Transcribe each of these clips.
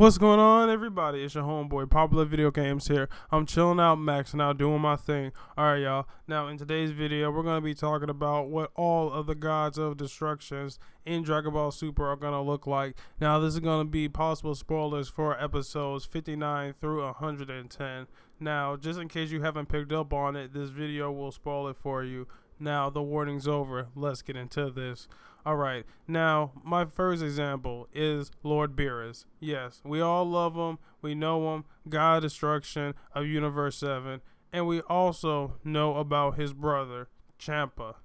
What's going on, everybody? It's your homeboy, Popular Video Games here. I'm chilling out, Max, now doing my thing. Alright, y'all. Now, in today's video, we're going to be talking about what all of the gods of destructions in Dragon Ball Super are going to look like. Now, this is going to be possible spoilers for episodes 59 through 110. Now, just in case you haven't picked up on it, this video will spoil it for you. Now, the warning's over. Let's get into this. Alright, now, my first example is Lord Beerus. Yes, we all love him, we know him, God of Destruction of Universe 7, and we also know about his brother, Champa.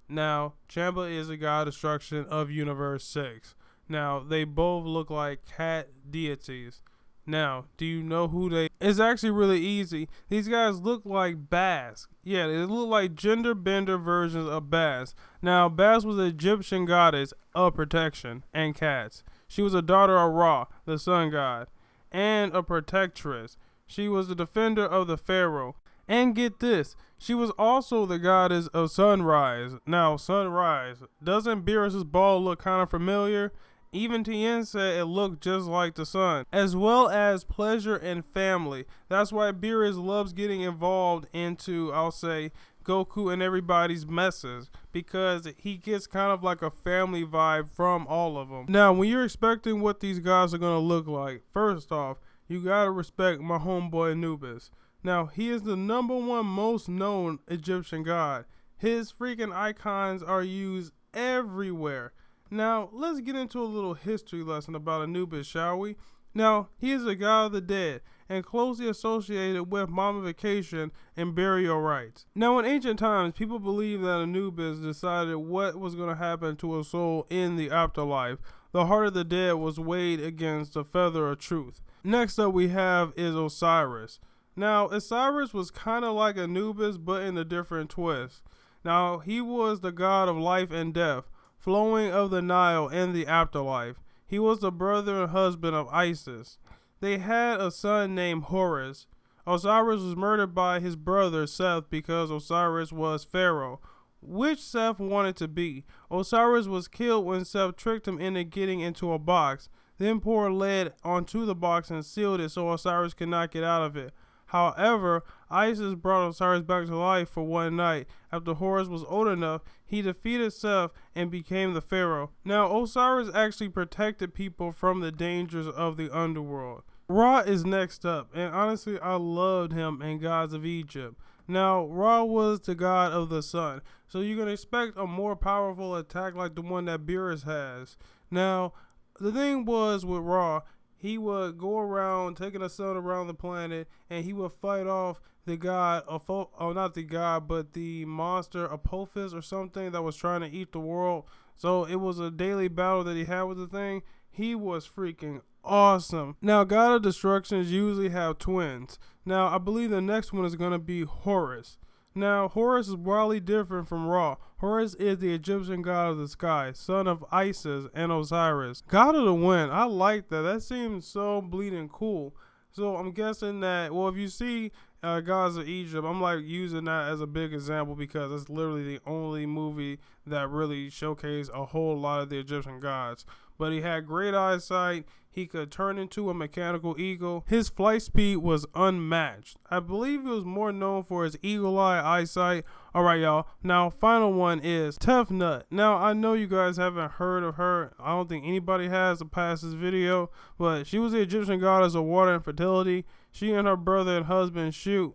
Now, Champa is a God of Destruction of Universe 6. Now, they both look like cat deities. Now, do you know who they... It's actually really easy. These guys look like Bast. Yeah, they look like gender bender versions of Bast. Now, Bast was an Egyptian goddess of protection and cats. She was a daughter of Ra, the sun god, and a protectress. She was the defender of the pharaoh. And get this, she was also the goddess of sunrise. Now, sunrise. Doesn't Beerus' ball look kind of familiar? Even Tien said it looked just like the sun, as well as pleasure and family. That's why Beerus loves getting involved into, I'll say, Goku and everybody's messes, because he gets kind of like a family vibe from all of them. Now, when you're expecting what these guys are going to look like, first off, you got to respect my homeboy Anubis. Now, he is the #1 most known Egyptian god. His freaking icons are used everywhere. Now, let's get into a little history lesson about Anubis, shall we? Now, he is a god of the dead and closely associated with mummification and burial rites. Now, in ancient times, people believed that Anubis decided what was going to happen to a soul in the afterlife. The heart of the dead was weighed against the feather of truth. Next up we have is Osiris. Now, Osiris was kind of like Anubis, but in a different twist. Now, he was the god of life and death, flowing of the Nile and the afterlife. He was the brother and husband of Isis. They had a son named Horus. Osiris was murdered by his brother Seth because Osiris was Pharaoh, which Seth wanted to be. Osiris was killed when Seth tricked him into getting into a box, then poured lead onto the box and sealed it so Osiris could not get out of it. However, Isis brought Osiris back to life for one night. After Horus was old enough, he defeated Seth and became the pharaoh. Now, Osiris actually protected people from the dangers of the underworld. Ra is next up, and honestly, I loved him in Gods of Egypt. Now, Ra was the god of the sun, so you can expect a more powerful attack like the one that Beerus has. Now, the thing was with Ra, he would go around taking the sun around the planet, and he would fight off the god, not the god, but the monster Apophis or something that was trying to eat the world. So it was a daily battle that he had with the thing. He was freaking awesome. Now, God of Destructions usually have twins. Now, I believe the next one is going to be Horus. Now, Horus is wildly different from Ra. Horus is the Egyptian god of the sky, son of Isis and Osiris. God of the wind, I like that. That seems so bleeding cool. So I'm guessing that, well, if you see Gods of Egypt, I'm like using that as a big example because it's literally the only movie that really showcased a whole lot of the Egyptian gods. But he had great eyesight. He could turn into a mechanical eagle. His flight speed was unmatched. I believe he was more known for his eagle eye eyesight. Alright, y'all. Now, final one is Tefnut. Now, I know you guys haven't heard of her. I don't think anybody has past this video. But she was the Egyptian goddess of water and fertility. She and her brother and husband shoot.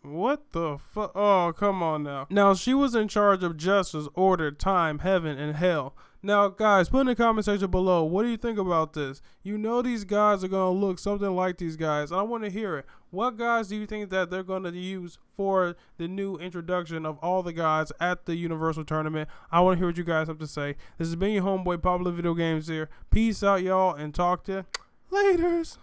What the fuck? Oh, come on now. Now, she was in charge of justice, order, time, heaven, and hell. Now, guys, put in the comment section below, what do you think about this? You know these guys are going to look something like these guys. I want to hear it. What guys do you think that they're going to use for the new introduction of all the guys at the Universal Tournament? I want to hear what you guys have to say. This has been your homeboy, Popular Video Games here. Peace out, y'all, and talk to you laters.